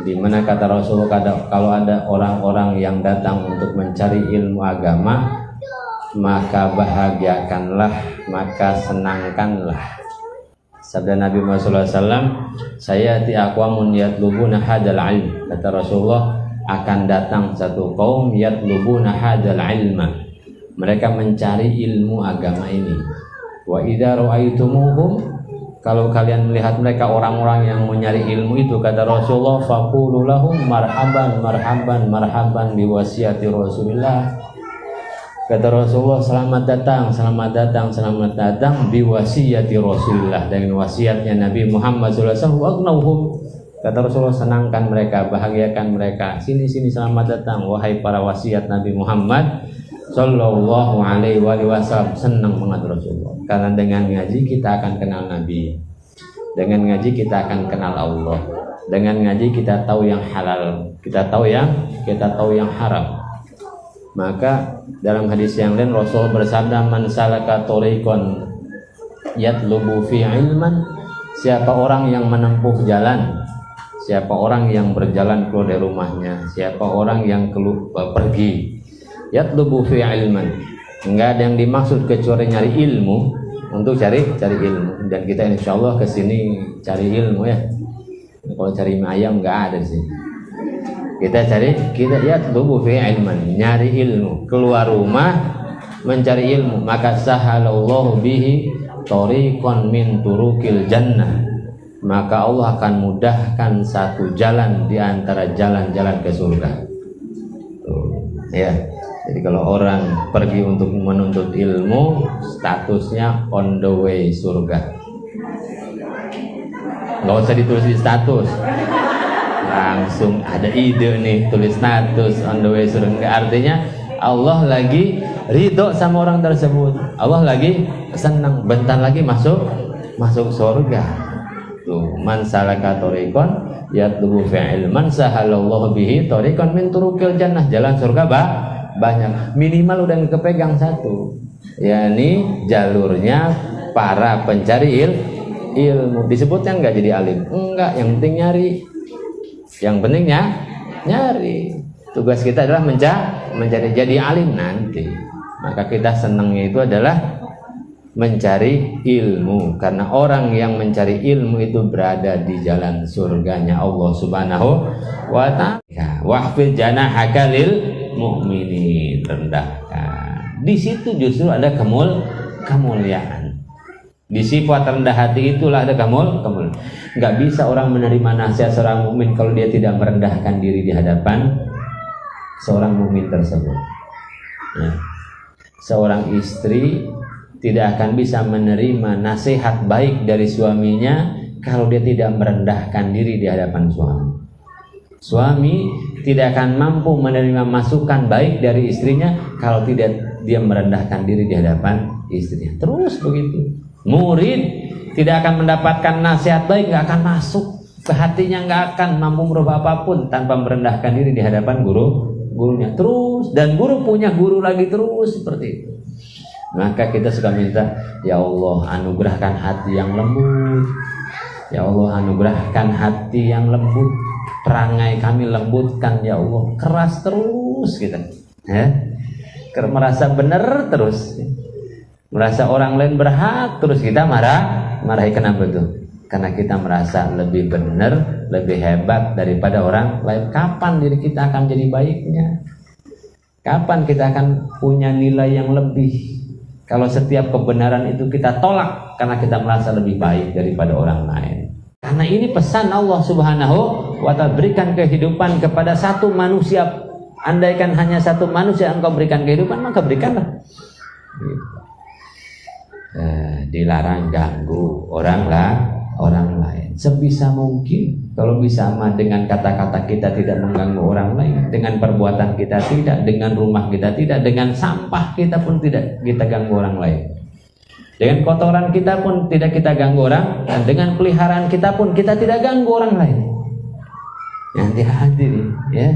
di mana kata Rasulullah, kalau ada orang-orang yang datang untuk mencari ilmu agama, maka bahagiakanlah, maka senangkanlah. Sabda Nabi Muhammad SAW, sayati aqwamun yatlubuna hadzal ilm. Kata Rasulullah, akan datang satu kaum yatlubuna hadzal ilma, mereka mencari ilmu agama ini. Wa idza ra'aitumuhum, kalau kalian melihat mereka orang-orang yang mencari ilmu itu, kata Rasulullah, faqulu lahum marhaban marhaban marhaban biwasiyati Rasulillah. Kata Rasulullah, selamat datang, selamat datang, selamat datang biwasiyati Rasulillah, dengan wasiatnya Nabi Muhammad SAW. Kata Rasulullah, senangkan mereka, bahagiakan mereka. Sini selamat datang, wahai para wasiat Nabi Muhammad Sallallahu Alaihi Wasallam. Senang banget Rasulullah, karena dengan ngaji kita akan kenal Nabi, dengan ngaji kita akan kenal Allah, dengan ngaji kita tahu yang halal, kita tahu yang haram. Maka dalam hadis yang lain Rasul bersabda, man salaka thariqan yatlubu fi ilman, siapa orang yang menempuh jalan, siapa orang yang berjalan keluar dari rumahnya, siapa orang yang pergi yatlubu fi ilman, enggak ada yang dimaksud kecuali nyari ilmu, untuk cari ilmu. Dan kita insyaallah kesini cari ilmu ya. Kalau cari mie ayam enggak ada di sini. Kita yatlubu fi ilman, nyari ilmu, keluar rumah mencari ilmu, maka sahalallahu bihi thariqan min turukil jannah, maka Allah akan mudahkan satu jalan di antara jalan-jalan ke surga. Ya. Jadi kalau orang pergi untuk menuntut ilmu, statusnya on the way surga. Nggak usah ditulis di status, langsung ada ide nih, tulis status on the way surga. Artinya Allah lagi ridho sama orang tersebut, Allah lagi senang, bentar lagi masuk surga. Tuh, man salaka thariqan yatlubu fi ilman sahalallahu bihi thariqan min turukil jannah, jalan surga banyak, minimal udah kepegang satu, yakni jalurnya para pencari ilmu. Disebutnya enggak jadi alim, enggak, yang penting nyari. Tugas kita adalah mencari jadi alim nanti. Maka kita senangnya itu adalah mencari ilmu, karena orang yang mencari ilmu itu berada di jalan surganya Allah Subhanahu wa ta'ala. Wahfid janahaka lil mu'minin, rendahkan. Di situ justru ada kemuliaan. Di sifat rendah hati itulah ada kemuliaan. Enggak bisa orang menerima nasihat seorang mukmin kalau dia tidak merendahkan diri di hadapan seorang mukmin tersebut. Ya. Seorang istri tidak akan bisa menerima nasihat baik dari suaminya kalau dia tidak merendahkan diri di hadapan suami. Suami tidak akan mampu menerima masukan baik dari istrinya kalau tidak dia merendahkan diri di hadapan istrinya. Terus begitu. Murid tidak akan mendapatkan nasihat baik, nggak akan masuk ke hatinya, nggak akan mampu merubah apapun tanpa merendahkan diri di hadapan gurunya. Terus, dan guru punya guru lagi, terus seperti itu. Maka kita suka minta, ya Allah anugerahkan hati yang lembut, ya Allah anugerahkan hati yang lembut, perangai kami lembutkan ya Allah. Keras terus kita, ya, merasa benar terus, merasa orang lain berhak terus kita marahi. Kenapa tuh? Karena kita merasa lebih benar, lebih hebat daripada orang lain. Kapan diri kita akan jadi baiknya? Kapan kita akan punya nilai yang lebih? Kalau setiap kebenaran itu kita tolak karena kita merasa lebih baik daripada orang lain. Karena ini pesan Allah Subhanahu wa ta'ala, berikan kehidupan kepada satu manusia. Andaikan hanya satu manusia engkau berikan kehidupan, maka berikanlah. Dilarang ganggu orang lain. Sebisa mungkin, kalau bisa dengan kata-kata kita tidak mengganggu orang lain, dengan perbuatan kita tidak, dengan rumah kita tidak, dengan sampah kita pun tidak kita ganggu orang lain, dengan kotoran kita pun tidak kita ganggu orang, dan dengan peliharaan kita pun kita tidak ganggu orang lain. Yang hati-hati ya.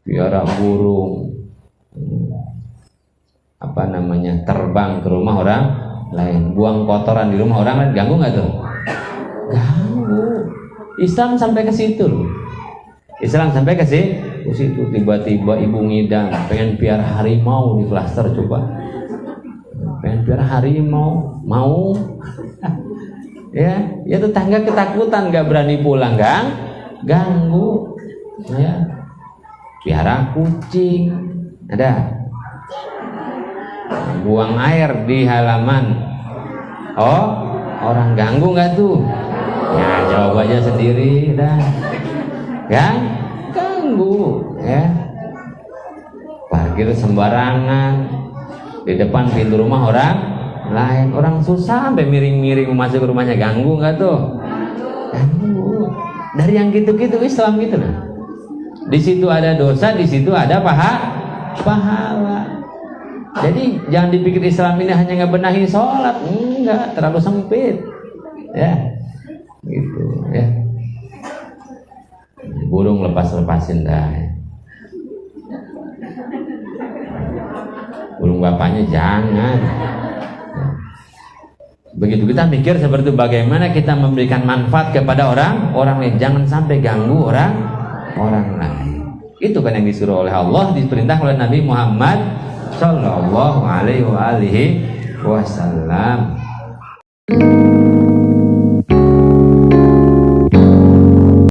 Piara burung terbang ke rumah orang lain, buang kotoran di rumah orang lain, ganggu nggak tuh? Ganggu. Islam sampai ke situ loh. Islam sampai ke situ. Tiba-tiba ibu ngidam pengen piara harimau di klaster, coba. Pengen piara harimau, mau? Ya tetangga ketakutan, nggak berani pulang, ganggu. Ya, piara kucing, ada. Buang air di halaman. Oh, orang ganggu nggak tuh? Ya jawab aja sendiri dah. Ganggu ya. Parkir sembarangan di depan pintu rumah orang lain. Orang susah sampai miring-miring masuk ke rumahnya, ganggu nggak tuh? Ganggu. Dari yang gitu-gitu Islam gitu loh. Di situ ada dosa, di situ ada pahala. Jadi jangan dipikir Islam ini hanya ngebenahi sholat, enggak, terlalu sempit, ya, gitu, ya. Burung lepasin dah, ya. Burung bapaknya jangan. Begitu kita mikir seperti itu, bagaimana kita memberikan manfaat kepada orang lain, jangan sampai ganggu orang lain. Itu kan yang disuruh oleh Allah, diperintah oleh Nabi Muhammad Sallallahu alaihi wasallam.